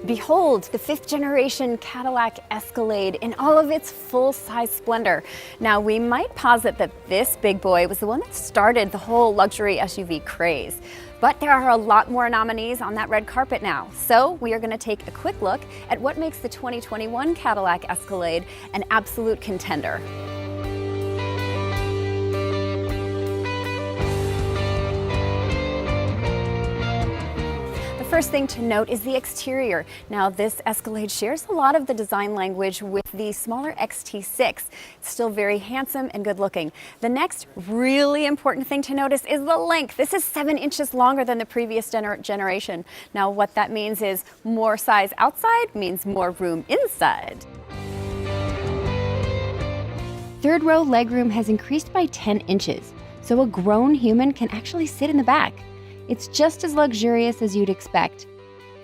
Behold, the 5th generation Cadillac Escalade in all of its full-size splendor. Now, we might posit that this big boy was the one that started the whole luxury SUV craze. But there are a lot more nominees on that red carpet now. So we are going to take a quick look at what makes the 2021 Cadillac Escalade an absolute contender. First thing to note is the exterior. Now, this Escalade shares a lot of the design language with the smaller XT6. It's still very handsome and good looking. The next really important thing to notice is the length. This is 7 inches longer than the previous generation. Now, what that means is more size outside means more room inside. Third row legroom has increased by 10 inches, so a grown human can actually sit in the back. It's just as luxurious as you'd expect.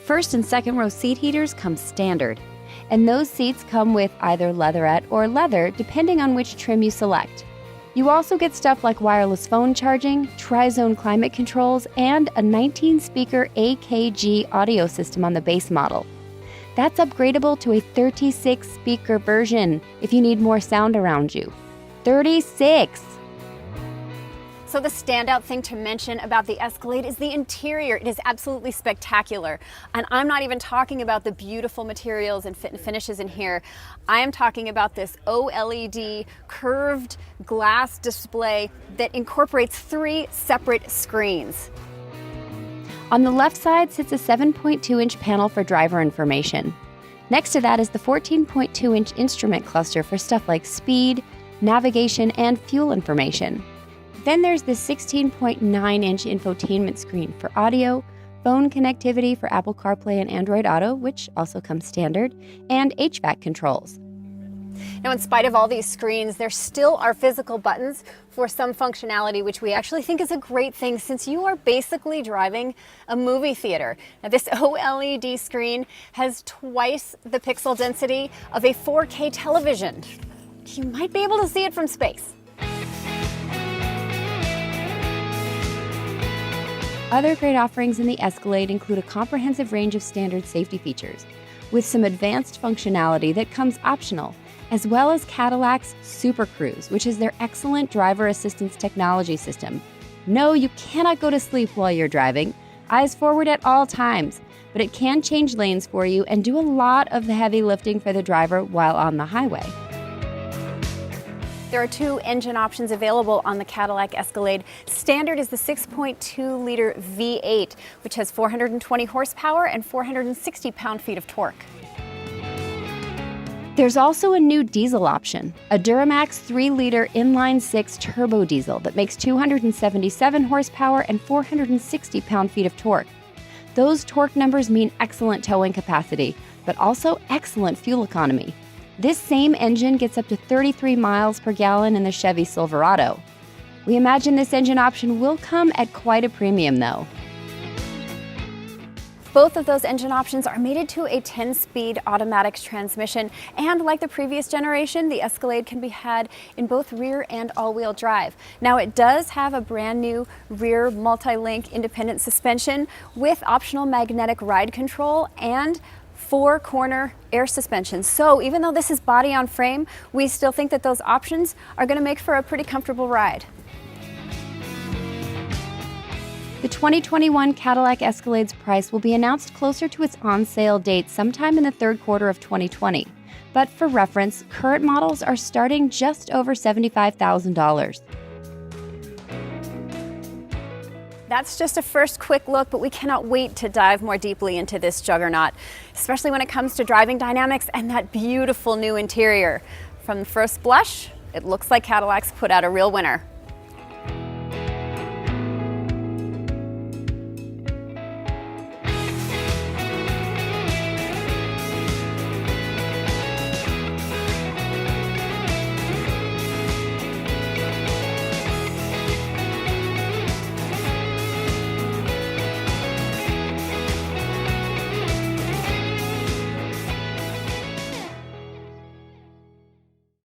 First and second row seat heaters come standard, and those seats come with either leatherette or leather depending on which trim you select. You also get stuff like wireless phone charging, tri-zone climate controls, and a 19-speaker AKG audio system on the base model. That's upgradable to a 36-speaker version if you need more sound around you. 36! So the standout thing to mention about the Escalade is the interior. It is absolutely spectacular. And I'm not even talking about the beautiful materials and finishes in here. I am talking about this OLED curved glass display that incorporates 3 separate screens. On the left side sits a 7.2-inch panel for driver information. Next to that is the 14.2-inch instrument cluster for stuff like speed, navigation, and fuel information. Then there's the 16.9-inch infotainment screen for audio, phone connectivity for Apple CarPlay and Android Auto, which also comes standard, and HVAC controls. Now, in spite of all these screens, there still are physical buttons for some functionality, which we actually think is a great thing since you are basically driving a movie theater. Now, this OLED screen has twice the pixel density of a 4K television. You might be able to see it from space. Other great offerings in the Escalade include a comprehensive range of standard safety features, with some advanced functionality that comes optional, as well as Cadillac's Super Cruise, which is their excellent driver assistance technology system. No, you cannot go to sleep while you're driving, eyes forward at all times, but it can change lanes for you and do a lot of the heavy lifting for the driver while on the highway. There are 2 engine options available on the Cadillac Escalade. Standard is the 6.2-liter V8, which has 420 horsepower and 460 pound-feet of torque. There's also a new diesel option, a Duramax 3-liter inline-6 turbo diesel that makes 277 horsepower and 460 pound-feet of torque. Those torque numbers mean excellent towing capacity, but also excellent fuel economy. This same engine gets up to 33 miles per gallon in the Chevy Silverado. We imagine this engine option will come at quite a premium, though. Both of those engine options are mated to a 10-speed automatic transmission, and like the previous generation, the Escalade can be had in both rear and all-wheel drive. Now, it does have a brand new rear multi-link independent suspension with optional magnetic ride control and 4-corner air suspension. So even though this is body on frame, we still think that those options are going to make for a pretty comfortable ride. The 2021 Cadillac Escalade's price will be announced closer to its on-sale date sometime in the 3rd quarter of 2020. But for reference, current models are starting just over $75,000. That's just a first quick look, but we cannot wait to dive more deeply into this juggernaut, especially when it comes to driving dynamics and that beautiful new interior. From the first blush, it looks like Cadillac's put out a real winner.